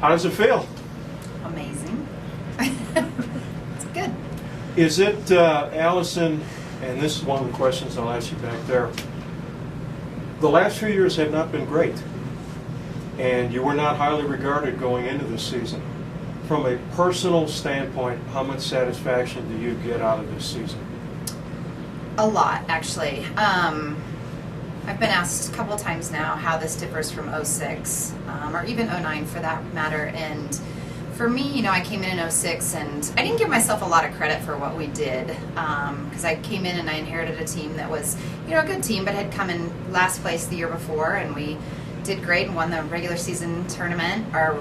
How does it feel? Amazing. It's good. Is it, Allison, and this is one of the questions I'll ask you back there, the last few years have not been great, and you were not highly regarded going into this season. From a personal standpoint, how much satisfaction do you get out of this season? A lot, actually. I've been asked a couple of times now how this differs from '06, or even '09 for that matter. And for me, I came in '06, and I didn't give myself a lot of credit for what we did, because I came in and I inherited a team that was, a good team, but had come in last place the year before, and we did great and won the regular season tournament, or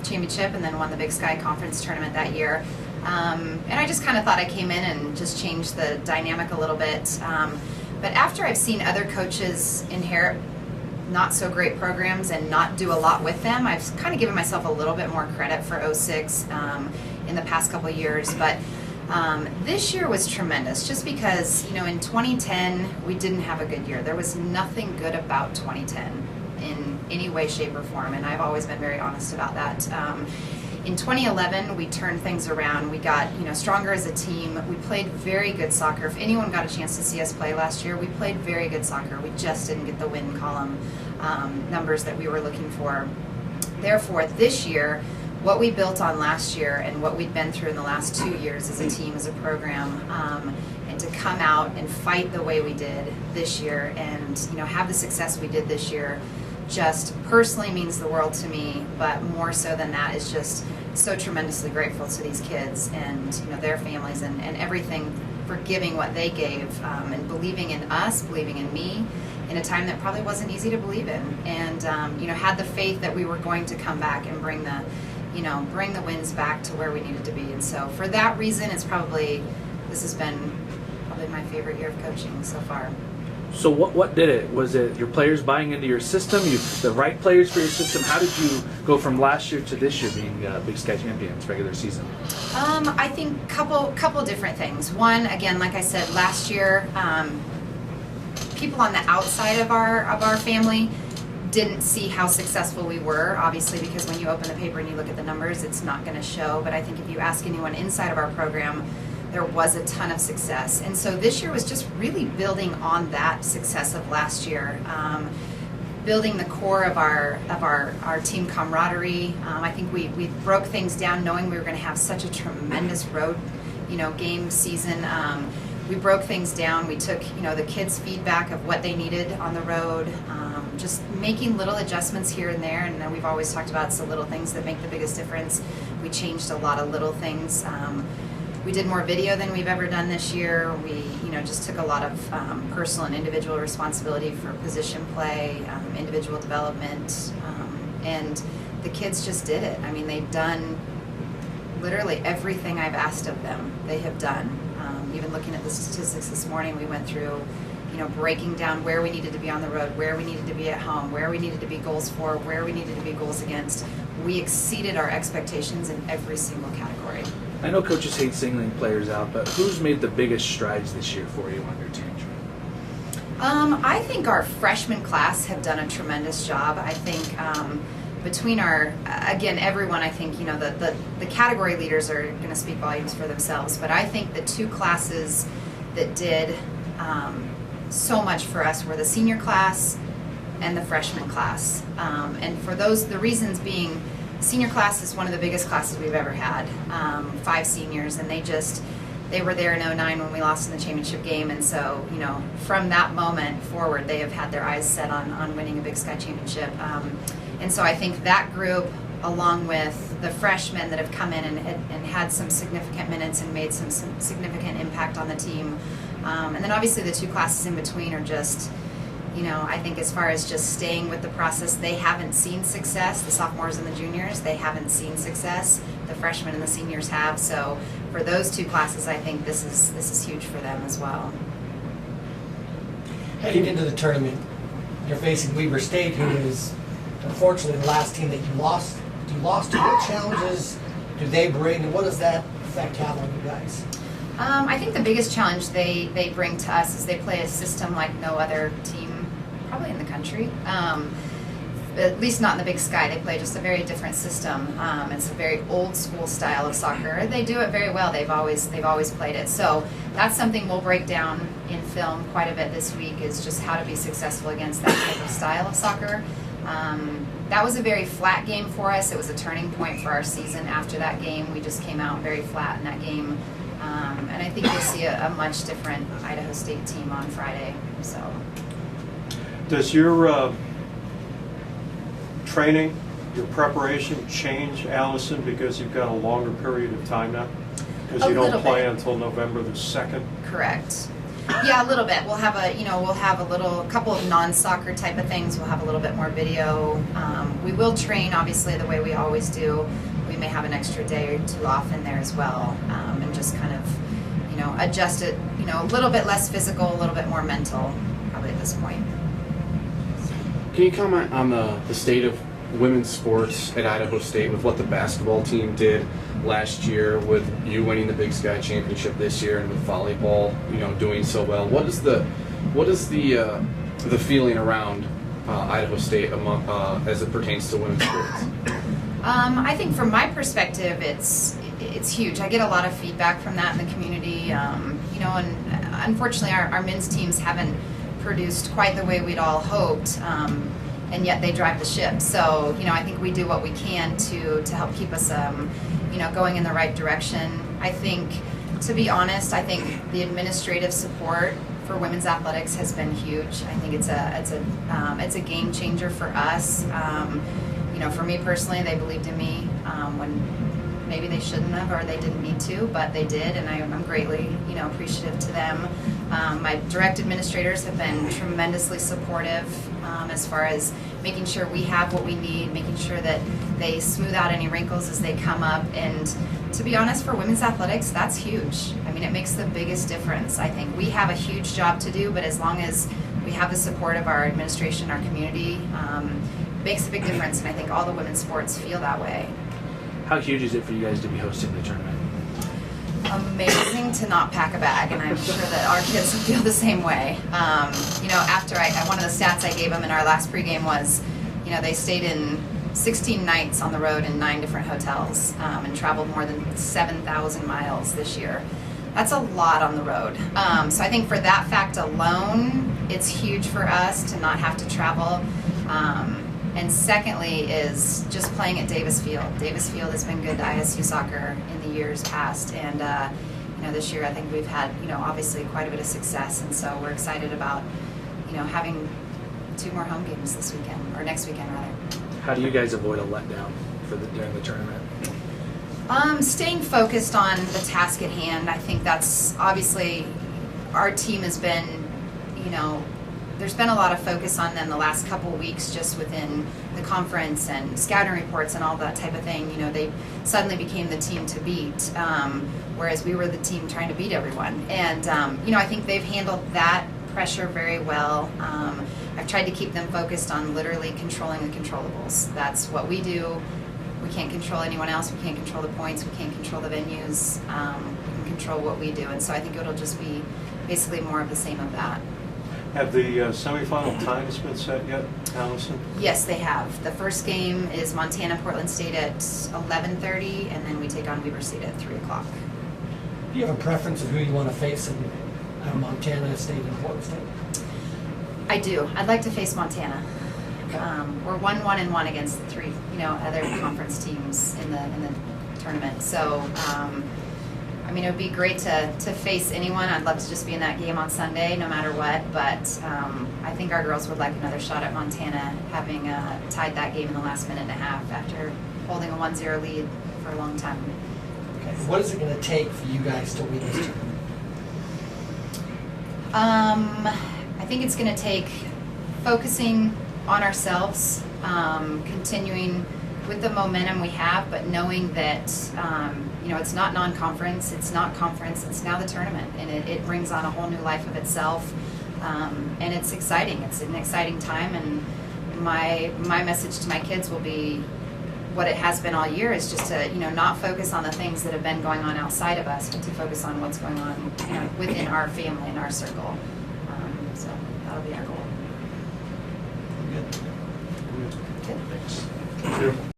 championship, and then won the Big Sky Conference tournament that year. And I just kind of thought I came in and just changed the dynamic a little bit. But after I've seen other coaches inherit not so great programs and not do a lot with them, I've kind of given myself a little bit more credit for '06 in the past couple of years. But this year was tremendous, just because, in 2010, we didn't have a good year. There was nothing good about 2010 in any way, shape, or form, and I've always been very honest about that. In 2011, we turned things around. We got, stronger as a team. We played very good soccer. If anyone got a chance to see us play last year, we played very good soccer. We just didn't get the win column numbers that we were looking for. Therefore, this year, what we built on last year and what we'd been through in the last 2 years as a team, as a program, and to come out and fight the way we did this year and, have the success we did this year, just personally means the world to me, but more so than that is just so tremendously grateful to these kids and their families and everything for giving what they gave, and believing in us, believing in me in a time that probably wasn't easy to believe in, and had the faith that we were going to come back and bring the wins back to where we needed to be. And so for that reason, this has been probably my favorite year of coaching so far. So what did it? Was it your players buying into your system? The right players for your system? How did you go from last year to this year being Big Sky champions regular season? I think couple different things. One, again, like I said, last year, people on the outside of our family didn't see how successful we were, obviously, because when you open the paper and you look at the numbers, it's not going to show. But I think if you ask anyone inside of our program, there was a ton of success. And so this year was just really building on that success of last year, building the core of our team camaraderie. I think we broke things down knowing we were going to have such a tremendous road, game season. We broke things down. We took, the kids' feedback of what they needed on the road, just making little adjustments here and there. And we've always talked about it's the little things that make the biggest difference. We changed a lot of little things. We did more video than we've ever done this year. We, just took a lot of personal and individual responsibility for position play, individual development, and the kids just did it. I mean, they've done literally everything I've asked of them. They have done. Even looking at the statistics this morning, we went through, breaking down where we needed to be on the road, where we needed to be at home, where we needed to be goals for, where we needed to be goals against. We exceeded our expectations in every single category. I know coaches hate singling players out, but who's made the biggest strides this year for you on your team? I think our freshman class have done a tremendous job. I think between everyone, I think, the category leaders are going to speak volumes for themselves, but I think the two classes that did so much for us were the senior class and the freshman class. And for the reasons being, senior class is one of the biggest classes we've ever had, 5 seniors, and they were there in '09 when we lost in the championship game, and so, from that moment forward, they have had their eyes set on winning a Big Sky championship. And so I think that group, along with the freshmen that have come in and had some significant minutes and made some significant impact on the team, and then obviously the two classes in between are just, I think as far as just staying with the process, they haven't seen success. The sophomores and the juniors, they haven't seen success. The freshmen and the seniors have. So for those two classes, I think this is huge for them as well. Heading into the tournament, you're facing Weber State, who is unfortunately the last team that you lost to. What challenges do they bring, and what does that effect have on you guys? I think the biggest challenge they bring to us is they play a system like no other team probably in the country. at least not in the Big Sky. They play just a very different system. It's a very old school style of soccer. They do it very well. They've always played it. So that's something we'll break down in film quite a bit this week, is just how to be successful against that type of style of soccer. That was a very flat game for us. It was a turning point for our season. After that game, we just came out very flat in that game. And I think you'll see a much different Idaho State team on Friday. So, Does your training, your preparation change, Allison, because you've got a longer period of time now? Because you don't play until November the 2nd? Correct. Yeah, a little bit. We'll have a couple of non-soccer type of things. We'll have a little bit more video. We will train, obviously, the way we always do. We may have an extra day or two off in there as well, and just kind of, adjust it, a little bit less physical, a little bit more mental, probably at this point. Can you comment on the state of women's sports at Idaho State, with what the basketball team did last year, with you winning the Big Sky Championship this year, and with volleyball, doing so well? What is the feeling around Idaho State as it pertains to women's sports? I think from my perspective, it's huge. I get a lot of feedback from that in the community. And unfortunately, our men's teams haven't produced quite the way we'd all hoped. And yet they drive the ship. So, I think we do what we can to help keep us, going in the right direction. I think, to be honest, the administrative support for women's athletics has been huge. I think it's a game changer for us. For me personally, they believed in me when maybe they shouldn't have, or they didn't need to, but they did, and I'm greatly, appreciative to them. My direct administrators have been tremendously supportive as far as making sure we have what we need, making sure that they smooth out any wrinkles as they come up. And to be honest, for women's athletics, that's huge. I mean, it makes the biggest difference. I think we have a huge job to do, but as long as we have the support of our administration, our community, it makes a big difference, and I think all the women's sports feel that way. How huge is it for you guys to be hosting the tournament? Amazing to not pack a bag, and I'm sure that our kids feel the same way. After one of the stats I gave them in our last pregame was, they stayed in 16 nights on the road in 9 different hotels, and traveled more than 7,000 miles this year. That's a lot on the road. So I think for that fact alone, it's huge for us to not have to travel. And secondly is just playing at Davis Field. Davis Field has been good to ISU soccer in the years past, and this year I think we've had obviously quite a bit of success, and so we're excited about having 2 more home games this weekend, or next weekend rather. How do you guys avoid a letdown during the tournament? Staying focused on the task at hand. I think that's obviously our team has been, there's been a lot of focus on them the last couple of weeks just within the conference and scouting reports and all that type of thing. They suddenly became the team to beat, whereas we were the team trying to beat everyone. And, I think they've handled that pressure very well. I've tried to keep them focused on literally controlling the controllables. That's what we do. We can't control anyone else. We can't control the points. We can't control the venues. We can control what we do. And so I think it'll just be basically more of the same of that. Have the semifinal times been set yet, Allison? Yes, they have. The first game is Montana-Portland State at 11:30, and then we take on Weber State at 3 o'clock. Do you have a preference of who you want to face in Montana State and Portland State? I do. I'd like to face Montana. We're 1-1-1 against the 3, other conference teams in the tournament. So, it would be great to face anyone. I'd love to just be in that game on Sunday, no matter what. But I think our girls would like another shot at Montana, having tied that game in the last minute and a half after holding a 1-0 lead for a long time. Okay. What is it going to take for you guys to win this tournament? I think it's going to take focusing on ourselves, continuing with the momentum we have, but knowing that it's not non-conference, it's not conference, it's now the tournament, and it brings on a whole new life of itself, and it's exciting. It's an exciting time, and my message to my kids will be what it has been all year, is just to not focus on the things that have been going on outside of us, but to focus on what's going on within our family and our circle. So that'll be our goal. Good. Thanks. Thank you.